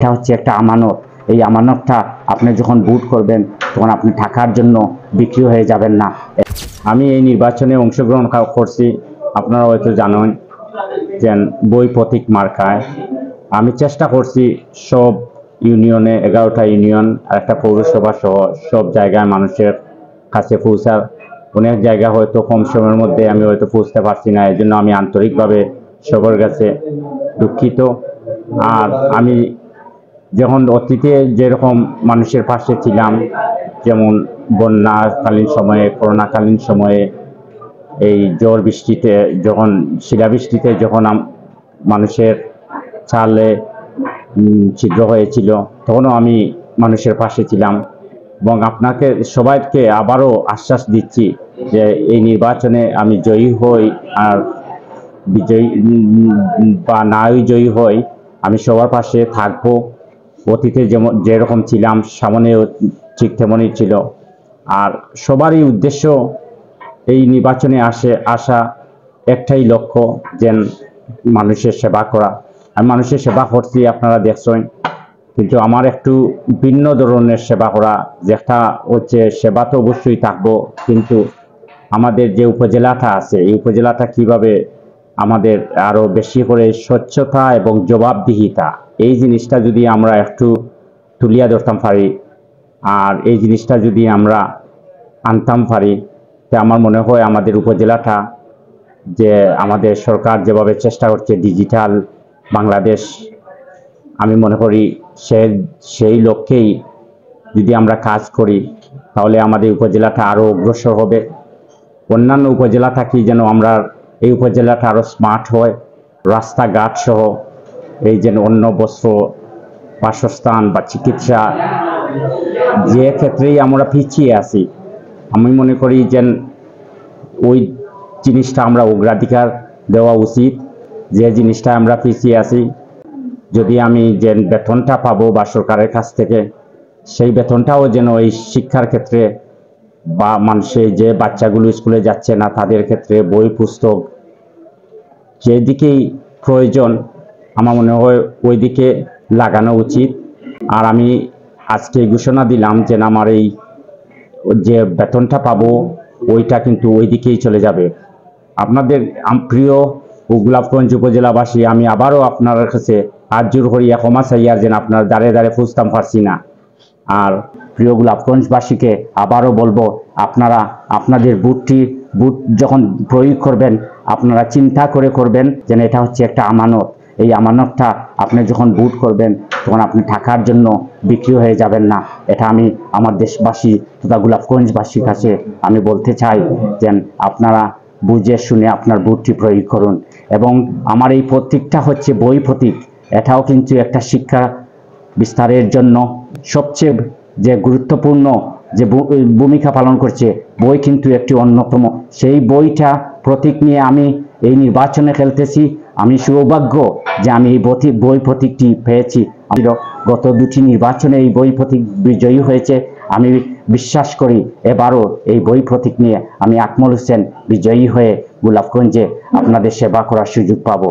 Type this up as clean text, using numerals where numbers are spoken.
এটা হচ্ছে একটা আমানত। এই আমানতটা আপনি যখন ভোট করবেন তখন আপনি টাকার জন্য বিক্রি হয়ে যাবেন না। আমি এই নির্বাচনে অংশগ্রহণ করছি, আপনারা হয়তো জানেন যে বই প্রতীক মার্কায়। আমি চেষ্টা করছি সব ইউনিয়নে, 11টা ইউনিয়ন আর একটা পৌরসভা সহ সব জায়গায় মানুষের কাছে পৌঁছার। অনেক জায়গা হয়তো কম সময়ের মধ্যে আমি হয়তো পৌঁছতে পারছি না, এই জন্য আমি আন্তরিকভাবে সবার কাছে দুঃখিত। আর আমি যখন অতীতে যেরকম মানুষের পাশে ছিলাম, যেমন বন্যাকালীন সময়ে, করোনাকালীন সময়ে, এই ঝড় বৃষ্টিতে, যখন শিলাবৃষ্টিতে যখন মানুষের চালে ছিদ্র হয়েছিল, তখনও আমি মানুষের পাশে ছিলাম। এবং আপনাকে সবাইকে আবারও আশ্বাস দিচ্ছি যে এই নির্বাচনে আমি জয়ী হই আর বিজয়ী বা নাই জয়ী হই, আমি সবার পাশে থাকবো। অতীতে যেরকম ছিলাম, সামনেও ঠিক তেমনই ছিল। আর সবারই উদ্দেশ্য এই নির্বাচনে আসা একটাই লক্ষ্য, যে মানুষের সেবা করা। আমি মানুষের সেবা করছি, আপনারা দেখছেন, কিন্তু আমার একটু ভিন্ন ধরনের সেবা করা, যেটা হচ্ছে সেবা তো অবশ্যই থাকবো, কিন্তু আমাদের যে উপজেলাটা আছে, এই উপজেলাটা কিভাবে আমাদের আরো বেশি করে স্বচ্ছতা এবং জবাবদিহিতা, এই জিনিসটা যদি আমরা একটু তুলিয়া ধরতাম পারি, আর এই জিনিসটা যদি আমরা আনতাম পারি, তো আমার মনে হয় আমাদের উপজেলাটা, যে আমাদের সরকার যেভাবে চেষ্টা করছে ডিজিটাল বাংলাদেশ, আমি মনে করি সেই লক্ষ্যেই যদি আমরা কাজ করি, তাহলে আমাদের উপজেলাটা আরো অগ্রসর হবে। অন্যান্য উপজেলা থাকি যেন আমরা এই উপজেলাটা আরো স্মার্ট হয়, রাস্তাঘাট সহ, এই যেন অন্য বস্ত্র, বাসস্থান বা চিকিৎসা, যে ক্ষেত্রেই আমরা পিছিয়ে আছি, আমি মনে করি যে ওই জিনিসটা আমরা অগ্রাধিকার দেওয়া উচিত। যে জিনিসটা আমরা পিছিয়ে আছি, যদি আমি যে বেতনটা পাবো বা সরকারের কাছ থেকে, সেই বেতনটাও যেন এই শিক্ষার ক্ষেত্রে বা মানুষের যে বাচ্চাগুলো স্কুলে যাচ্ছে না তাদের ক্ষেত্রে বই পুস্তক যেদিকেই প্রয়োজন, আমার মনে হয় ওই দিকে লাগানো উচিত। আর আমি আজকে ঘোষণা দিলাম যে আমার এই যে বেতনটা পাবো ওইটা কিন্তু ওই দিকেই চলে যাবে। আপনাদের প্রিয় গোলাপগঞ্জ উপজেলাবাসী, আমি আবারও আপনার কাছে হাত জোর করিয়া ক্ষমা চাইয়ার, যেন আপনার দ্বারে দ্বারে খুঁজতাম পারছি না। আর প্রিয় গোলাপগঞ্জবাসীকে আবারও বলবো, আপনারা আপনাদের বুট যখন প্রয়োগ করবেন, আপনারা চিন্তা করে করবেন, যেন এটা হচ্ছে একটা আমানত। এই আমানতটা আপনি যখন বুট করবেন তখন আপনি টাকার জন্য বিক্রি হয়ে যাবেন না। এটা আমি আমার দেশবাসী তথা গোলাপগঞ্জবাসীর কাছে আমি বলতে চাই, যে আপনারা বুঝে শুনে আপনার বুটটি প্রয়োগ করুন। এবং আমার এই প্রতীকটা হচ্ছে বই প্রতীক, এটাও কিন্তু একটা শিক্ষা বিস্তারের জন্য সবচেয়ে যে গুরুত্বপূর্ণ যে ভূমিকা পালন করছে, বই কিন্তু একটি অন্যতম। সেই বইটা প্রতীক নিয়ে আমি এই নির্বাচনে খেলতেছি। আমি সৌভাগ্য যে আমি এই বই প্রতীকটি পেয়েছি। গত দুটি নির্বাচনে এই বই প্রতীক বিজয়ী হয়েছে। আমি বিশ্বাস করি এবারও এই বই প্রতীক নিয়ে আমি আকমল হোসেন বিজয়ী হয়ে গোলাপগঞ্জে আপনাদের সেবা করার সুযোগ পাবো।